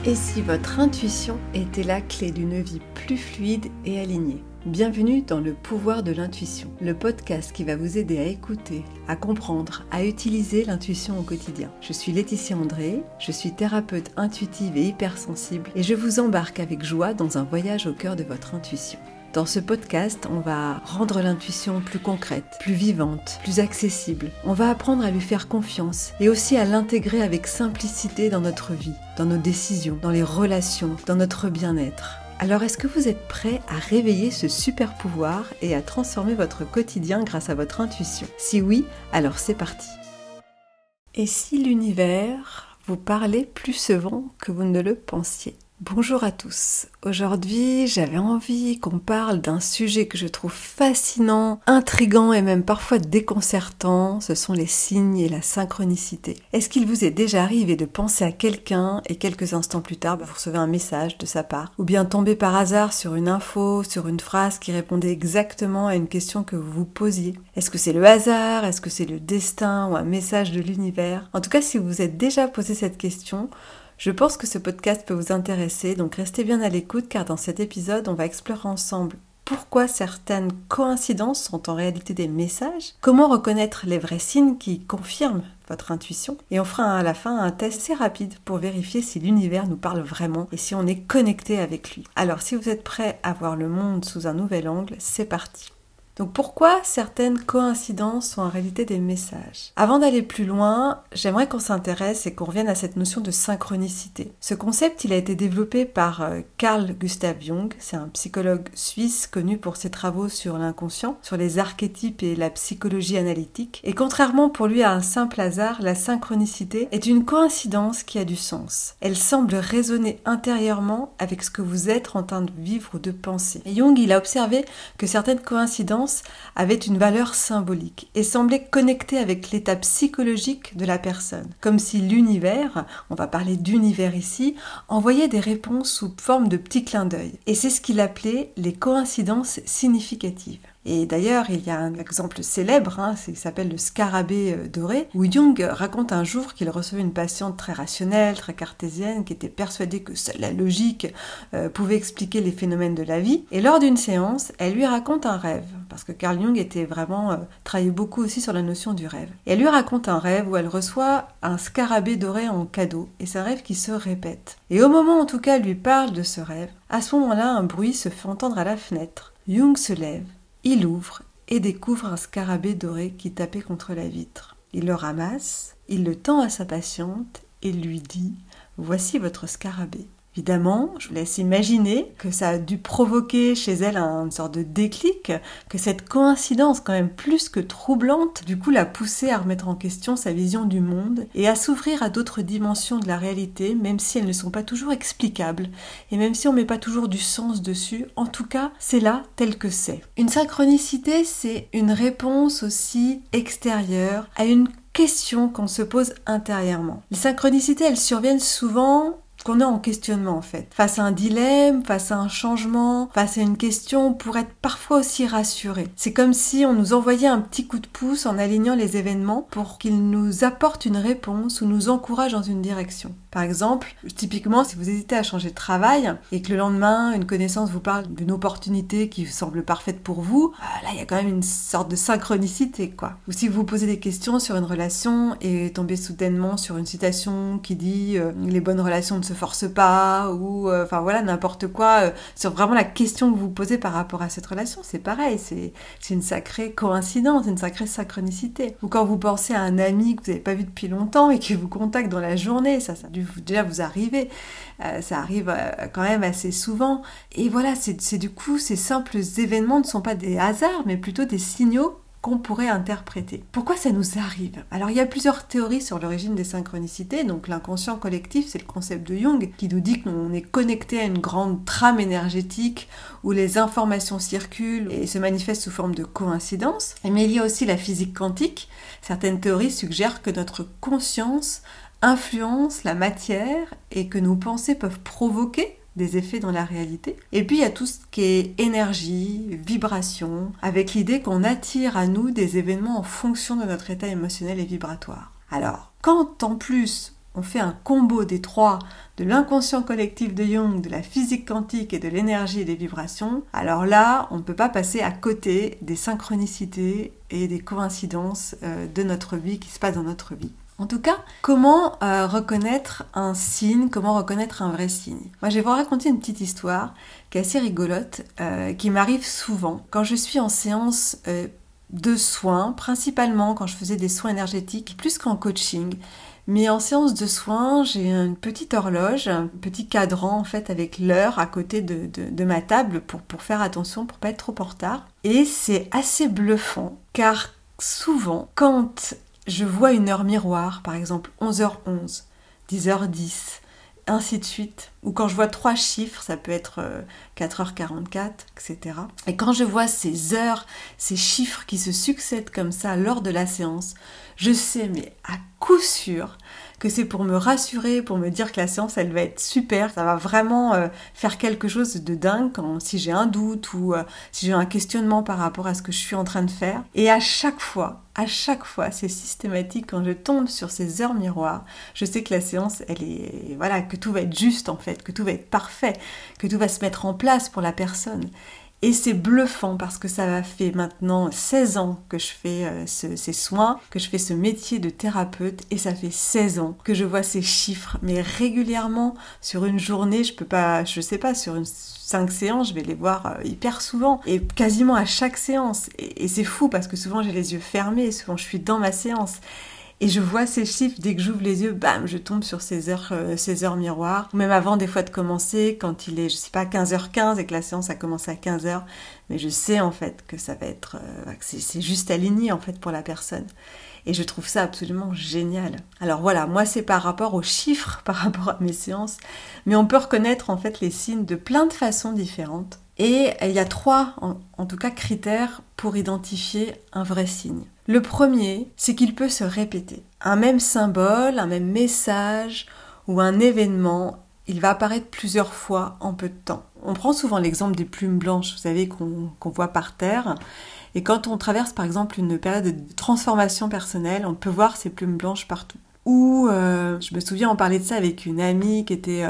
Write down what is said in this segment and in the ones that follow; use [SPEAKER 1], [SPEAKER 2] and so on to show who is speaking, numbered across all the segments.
[SPEAKER 1] Et si votre intuition était la clé d'une vie plus fluide et alignée? Bienvenue dans le pouvoir de l'intuition, le podcast qui va vous aider à écouter, à comprendre, à utiliser l'intuition au quotidien. Je suis Laetitia André, je suis thérapeute intuitive et hypersensible et je vous embarque avec joie dans un voyage au cœur de votre intuition. Dans ce podcast, on va rendre l'intuition plus concrète, plus vivante, plus accessible. On va apprendre à lui faire confiance et aussi à l'intégrer avec simplicité dans notre vie, dans nos décisions, dans les relations, dans notre bien-être. Alors est-ce que vous êtes prêt à réveiller ce super pouvoir et à transformer votre quotidien grâce à votre intuition? Si oui, alors c'est parti. Et si l'univers vous parlait plus souvent que vous ne le pensiez? Bonjour à tous. Aujourd'hui, j'avais envie qu'on parle d'un sujet que je trouve fascinant, intriguant et même parfois déconcertant. Ce sont les signes et la synchronicité. Est-ce qu'il vous est déjà arrivé de penser à quelqu'un et quelques instants plus tard, vous recevez un message de sa part? Ou bien tomber par hasard sur une info, sur une phrase qui répondait exactement à une question que vous vous posiez? Est-ce que c'est le hasard? Est-ce que c'est le destin ou un message de l'univers? En tout cas, si vous vous êtes déjà posé cette question, je pense que ce podcast peut vous intéresser, donc restez bien à l'écoute car dans cet épisode, on va explorer ensemble pourquoi certaines coïncidences sont en réalité des messages, comment reconnaître les vrais signes qui confirment votre intuition, et on fera à la fin un test assez rapide pour vérifier si l'univers nous parle vraiment et si on est connecté avec lui. Alors si vous êtes prêts à voir le monde sous un nouvel angle, c'est parti. Donc pourquoi certaines coïncidences sont en réalité des messages? Avant d'aller plus loin, j'aimerais qu'on s'intéresse et qu'on revienne à cette notion de synchronicité. Ce concept, il a été développé par Carl Gustav Jung, c'est un psychologue suisse connu pour ses travaux sur l'inconscient, sur les archétypes et la psychologie analytique. Et contrairement pour lui à un simple hasard, la synchronicité est une coïncidence qui a du sens. Elle semble résonner intérieurement avec ce que vous êtes en train de vivre ou de penser. Et Jung, il a observé que certaines coïncidences avait une valeur symbolique et semblait connectée avec l'état psychologique de la personne, comme si l'univers, on va parler d'univers ici, envoyait des réponses sous forme de petits clins d'œil. Et c'est ce qu'il appelait les coïncidences significatives. Et d'ailleurs, il y a un exemple célèbre, il s'appelle le scarabée doré, où Jung raconte un jour qu'il recevait une patiente très rationnelle, très cartésienne, qui était persuadée que seule la logique pouvait expliquer les phénomènes de la vie. Et lors d'une séance, elle lui raconte un rêve, parce que Carl Jung était vraiment travaillait beaucoup aussi sur la notion du rêve. Et elle lui raconte un rêve où elle reçoit un scarabée doré en cadeau, et c'est un rêve qui se répète. Et au moment en tout cas, elle lui parle de ce rêve, à ce moment-là, un bruit se fait entendre à la fenêtre. Jung se lève. Il ouvre et découvre un scarabée doré qui tapait contre la vitre. Il le ramasse, il le tend à sa patiente et lui dit « Voici votre scarabée ». Évidemment, je vous laisse imaginer que ça a dû provoquer chez elle une sorte de déclic, que cette coïncidence quand même plus que troublante, du coup l'a poussée à remettre en question sa vision du monde et à s'ouvrir à d'autres dimensions de la réalité, même si elles ne sont pas toujours explicables et même si on met pas toujours du sens dessus, en tout cas, c'est là tel que c'est. Une synchronicité, c'est une réponse aussi extérieure à une question qu'on se pose intérieurement. Les synchronicités, elles surviennent souvent qu'on est en questionnement en fait. Face à un dilemme, face à un changement, face à une question pour être parfois aussi rassuré. C'est comme si on nous envoyait un petit coup de pouce en alignant les événements pour qu'ils nous apportent une réponse ou nous encouragent dans une direction. Par exemple, typiquement, si vous hésitez à changer de travail et que le lendemain, une connaissance vous parle d'une opportunité qui semble parfaite pour vous, là, il y a quand même une sorte de synchronicité, quoi. Ou si vous vous posez des questions sur une relation et tombez soudainement sur une citation qui dit les bonnes relations ne se forcent pas, ou n'importe quoi, sur vraiment la question que vous vous posez par rapport à cette relation, c'est pareil, c'est une sacrée coïncidence, une sacrée synchronicité. Ou quand vous pensez à un ami que vous n'avez pas vu depuis longtemps et qui vous contacte dans la journée, ça a dû déjà vous arriver, ça arrive quand même assez souvent. Et voilà, c'est du coup, ces simples événements ne sont pas des hasards, mais plutôt des signaux qu'on pourrait interpréter. Pourquoi ça nous arrive? Alors il y a plusieurs théories sur l'origine des synchronicités. Donc l'inconscient collectif, c'est le concept de Jung qui nous dit qu'on est connecté à une grande trame énergétique où les informations circulent et se manifestent sous forme de coïncidences. Mais il y a aussi la physique quantique. Certaines théories suggèrent que notre conscience influence la matière et que nos pensées peuvent provoquer des effets dans la réalité. Et puis il y a tout ce qui est énergie, vibration, avec l'idée qu'on attire à nous des événements en fonction de notre état émotionnel et vibratoire. Alors, quand en plus on fait un combo des trois, de l'inconscient collectif de Jung, de la physique quantique et de l'énergie et des vibrations, alors là, on ne peut pas passer à côté des synchronicités et des coïncidences de notre vie qui se passent dans notre vie. En tout cas, comment reconnaître un signe, comment reconnaître un vrai signe? Moi, je vais vous raconter une petite histoire qui est assez rigolote, qui m'arrive souvent. Quand je suis en séance de soins, principalement quand je faisais des soins énergétiques, plus qu'en coaching, mais en séance de soins, j'ai une petite horloge, un petit cadran en fait avec l'heure à côté de ma table pour faire attention, pour pas être trop en retard. Et c'est assez bluffant, car souvent, quand je vois une heure miroir, par exemple 11h11, 10h10, ainsi de suite, ou quand je vois 3 chiffres, ça peut être 4h44, etc. Et quand je vois ces heures, ces chiffres qui se succèdent comme ça lors de la séance, je sais, mais à coup sûr, que c'est pour me rassurer, pour me dire que la séance, elle va être super, ça va vraiment faire quelque chose de dingue si j'ai un doute ou si j'ai un questionnement par rapport à ce que je suis en train de faire. Et à chaque fois, c'est systématique, quand je tombe sur ces heures miroirs, je sais que la séance, elle est, voilà, que tout va être juste en fait, que tout va être parfait, que tout va se mettre en place pour la personne. Et c'est bluffant parce que ça fait maintenant 16 ans que je fais ces soins, que je fais ce métier de thérapeute et ça fait 16 ans que je vois ces chiffres. Mais régulièrement, sur une journée, je sais pas, sur 5 séances, je vais les voir hyper souvent et quasiment à chaque séance. Et c'est fou parce que souvent j'ai les yeux fermés, souvent je suis dans ma séance. Et je vois ces chiffres, dès que j'ouvre les yeux, bam, je tombe sur ces heures miroirs. Ou même avant, des fois, de commencer, quand il est, je sais pas, 15h15 et que la séance a commencé à 15h. Mais je sais, en fait, que ça va être, que c'est juste aligné, en fait, pour la personne. Et je trouve ça absolument génial. Alors voilà, moi, c'est par rapport aux chiffres, par rapport à mes séances. Mais on peut reconnaître, en fait, les signes de plein de façons différentes. Et il y a 3, en tout cas, critères pour identifier un vrai signe. Le premier, c'est qu'il peut se répéter. Un même symbole, un même message ou un événement, il va apparaître plusieurs fois en peu de temps. On prend souvent l'exemple des plumes blanches, vous savez, qu'on voit par terre. Et quand on traverse par exemple une période de transformation personnelle, on peut voir ces plumes blanches partout. Ou, je me souviens, on parlait de ça avec une amie qui était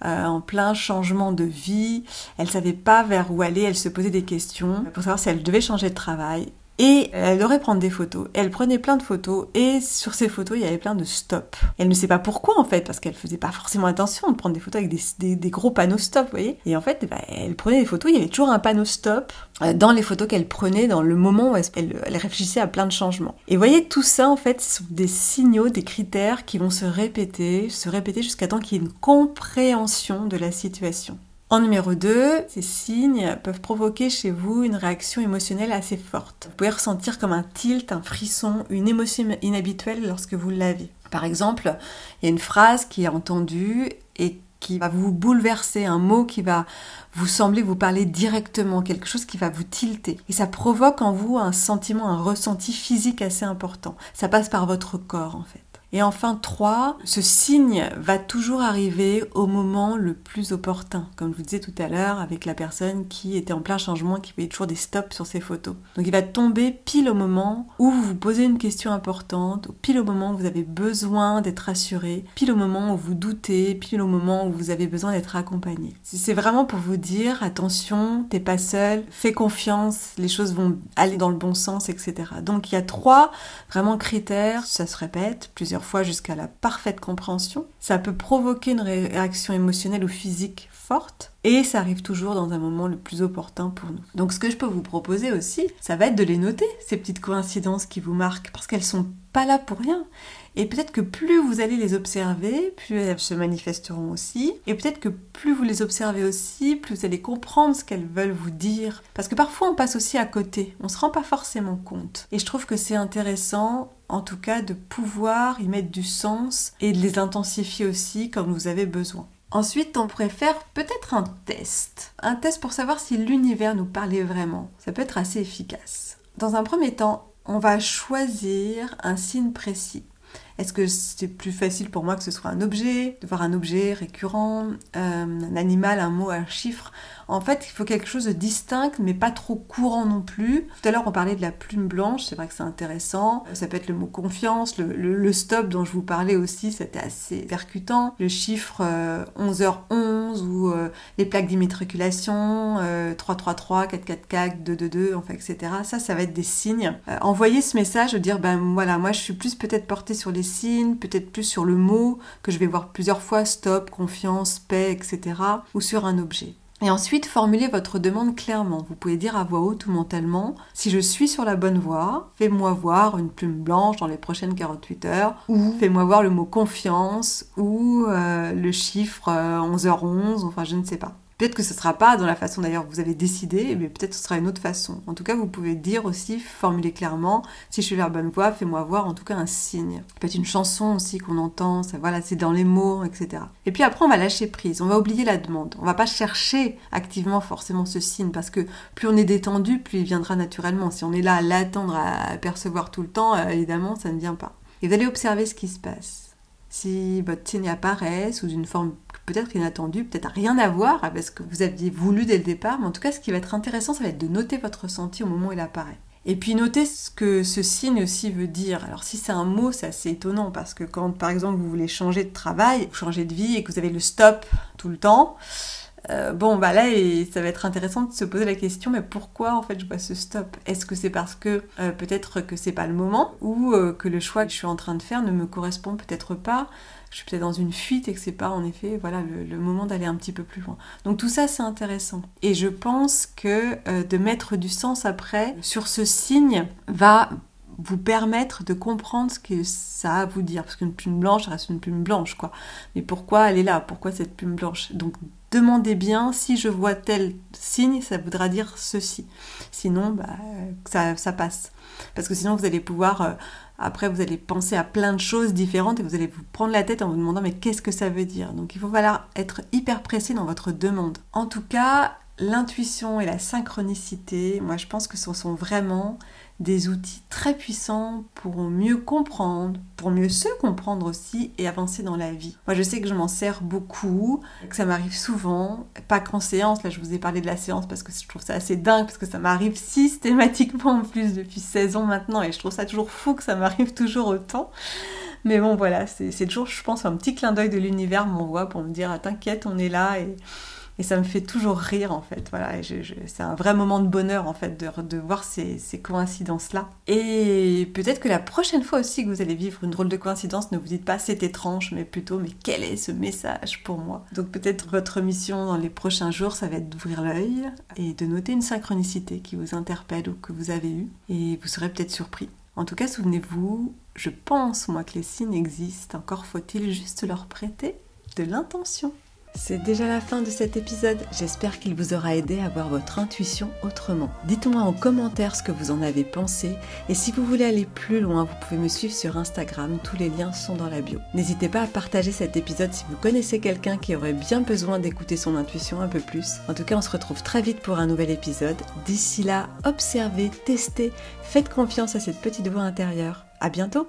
[SPEAKER 1] en plein changement de vie. Elle savait pas vers où aller, elle se posait des questions pour savoir si elle devait changer de travail. Et elle devrait prendre des photos. Elle prenait plein de photos et sur ces photos, il y avait plein de stop. Elle ne sait pas pourquoi en fait, parce qu'elle faisait pas forcément attention de prendre des photos avec des gros panneaux stop, vous voyez. Et en fait, elle prenait des photos, il y avait toujours un panneau stop dans les photos qu'elle prenait dans le moment où elle réfléchissait à plein de changements. Et vous voyez, tout ça en fait, ce sont des signaux, des critères qui vont se répéter jusqu'à temps qu'il y ait une compréhension de la situation. En numéro 2, ces signes peuvent provoquer chez vous une réaction émotionnelle assez forte. Vous pouvez ressentir comme un tilt, un frisson, une émotion inhabituelle lorsque vous l'avez. Par exemple, il y a une phrase qui est entendue et qui va vous bouleverser, un mot qui va vous sembler vous parler directement, quelque chose qui va vous tilter. Et ça provoque en vous un sentiment, un ressenti physique assez important. Ça passe par votre corps en fait. Et enfin 3, ce signe va toujours arriver au moment le plus opportun, comme je vous disais tout à l'heure avec la personne qui était en plein changement, qui voyait toujours des stops sur ses photos. Donc il va tomber pile au moment où vous vous posez une question importante, pile au moment où vous avez besoin d'être rassuré, pile au moment où vous doutez, pile au moment où vous avez besoin d'être accompagné. C'est vraiment pour vous dire, attention, t'es pas seul, fais confiance, les choses vont aller dans le bon sens, etc. Donc il y a 3 vraiment critères, ça se répète plusieurs fois jusqu'à la parfaite compréhension. Ça peut provoquer une réaction émotionnelle ou physique forte et ça arrive toujours dans un moment le plus opportun pour nous. Donc ce que je peux vous proposer aussi, ça va être de les noter, ces petites coïncidences qui vous marquent, parce qu'elles sont pas là pour rien. Et peut-être que plus vous allez les observer, plus elles se manifesteront aussi. Et peut-être que plus vous les observez aussi, plus vous allez comprendre ce qu'elles veulent vous dire. Parce que parfois on passe aussi à côté, on se rend pas forcément compte. Et je trouve que c'est intéressant, en tout cas, de pouvoir y mettre du sens et de les intensifier aussi comme vous avez besoin. Ensuite, on pourrait faire peut-être un test. Un test pour savoir si l'univers nous parlait vraiment. Ça peut être assez efficace. Dans un premier temps, on va choisir un signe précis. Est-ce que c'est plus facile pour moi que ce soit un objet, de voir un objet récurrent, un animal, un mot, un chiffre? En fait, il faut quelque chose de distinct, mais pas trop courant non plus. Tout à l'heure, on parlait de la plume blanche, c'est vrai que c'est intéressant. Ça peut être le mot confiance, le stop dont je vous parlais aussi, c'était assez percutant. Le chiffre 11h11 ou les plaques d'immatriculation, 333, 444, 222, enfin, etc. Ça va être des signes. Envoyer ce message, de dire, voilà, moi je suis plus peut-être portée sur les signes, peut-être plus sur le mot que je vais voir plusieurs fois, stop, confiance, paix, etc. ou sur un objet. Et ensuite, formulez votre demande clairement. Vous pouvez dire à voix haute ou mentalement, si je suis sur la bonne voie, fais-moi voir une plume blanche dans les prochaines 48 heures, ou fais-moi voir le mot confiance, ou le chiffre 11h11, enfin je ne sais pas. Peut-être que ce ne sera pas dans la façon d'ailleurs que vous avez décidé, mais peut-être que ce sera une autre façon. En tout cas, vous pouvez dire aussi, formuler clairement, si je suis sur la bonne voie, fais-moi voir en tout cas un signe. Ça peut être une chanson aussi qu'on entend, ça, voilà, c'est dans les mots, etc. Et puis après, on va lâcher prise, on va oublier la demande. On ne va pas chercher activement forcément ce signe, parce que plus on est détendu, plus il viendra naturellement. Si on est là à l'attendre, à percevoir tout le temps, évidemment, ça ne vient pas. Et vous allez observer ce qui se passe. Si votre signe apparaît sous une forme peut-être inattendue, peut-être rien à voir avec ce que vous aviez voulu dès le départ, mais en tout cas, ce qui va être intéressant, ça va être de noter votre ressenti au moment où il apparaît. Et puis notez ce que ce signe aussi veut dire. Alors si c'est un mot, c'est assez étonnant, parce que quand, par exemple, vous voulez changer de travail, ou changer de vie, et que vous avez le stop tout le temps, là, ça va être intéressant de se poser la question, mais pourquoi en fait je vois ce stop? Est-ce que c'est parce que peut-être que c'est pas le moment, ou que le choix que je suis en train de faire ne me correspond peut-être pas, je suis peut-être dans une fuite et que c'est pas en effet le moment d'aller un petit peu plus loin. Donc tout ça c'est intéressant. Et je pense que de mettre du sens après sur ce signe va vous permettre de comprendre ce que ça a à vous dire. Parce qu'une plume blanche, ça reste une plume blanche, quoi. Mais pourquoi elle est là? Pourquoi cette plume blanche? Donc, demandez bien, si je vois tel signe, ça voudra dire ceci. Sinon, ça passe. Parce que sinon, vous allez pouvoir... après, vous allez penser à plein de choses différentes et vous allez vous prendre la tête en vous demandant mais qu'est-ce que ça veut dire? Donc, il faut être hyper précis dans votre demande. En tout cas, l'intuition et la synchronicité, moi, je pense que ce sont vraiment des outils très puissants pour mieux comprendre, pour mieux se comprendre aussi et avancer dans la vie. Moi, je sais que je m'en sers beaucoup, que ça m'arrive souvent, pas qu'en séance, là je vous ai parlé de la séance parce que je trouve ça assez dingue, parce que ça m'arrive systématiquement en plus depuis 16 ans maintenant et je trouve ça toujours fou que ça m'arrive toujours autant. Mais bon, voilà, c'est toujours, je pense, un petit clin d'œil de l'univers m'envoie pour me dire « T'inquiète, on est là » et ça me fait toujours rire en fait, voilà, et c'est un vrai moment de bonheur en fait de voir ces coïncidences-là. Et peut-être que la prochaine fois aussi que vous allez vivre une drôle de coïncidence, ne vous dites pas c'est étrange, mais plutôt mais quel est ce message pour moi? Donc peut-être votre mission dans les prochains jours, ça va être d'ouvrir l'œil et de noter une synchronicité qui vous interpelle ou que vous avez eue, et vous serez peut-être surpris. En tout cas, souvenez-vous, je pense moi que les signes existent, encore faut-il juste leur prêter de l'intention. C'est déjà la fin de cet épisode, j'espère qu'il vous aura aidé à voir votre intuition autrement. Dites-moi en commentaire ce que vous en avez pensé, et si vous voulez aller plus loin, vous pouvez me suivre sur Instagram, tous les liens sont dans la bio. N'hésitez pas à partager cet épisode si vous connaissez quelqu'un qui aurait bien besoin d'écouter son intuition un peu plus. En tout cas, on se retrouve très vite pour un nouvel épisode. D'ici là, observez, testez, faites confiance à cette petite voix intérieure. À bientôt!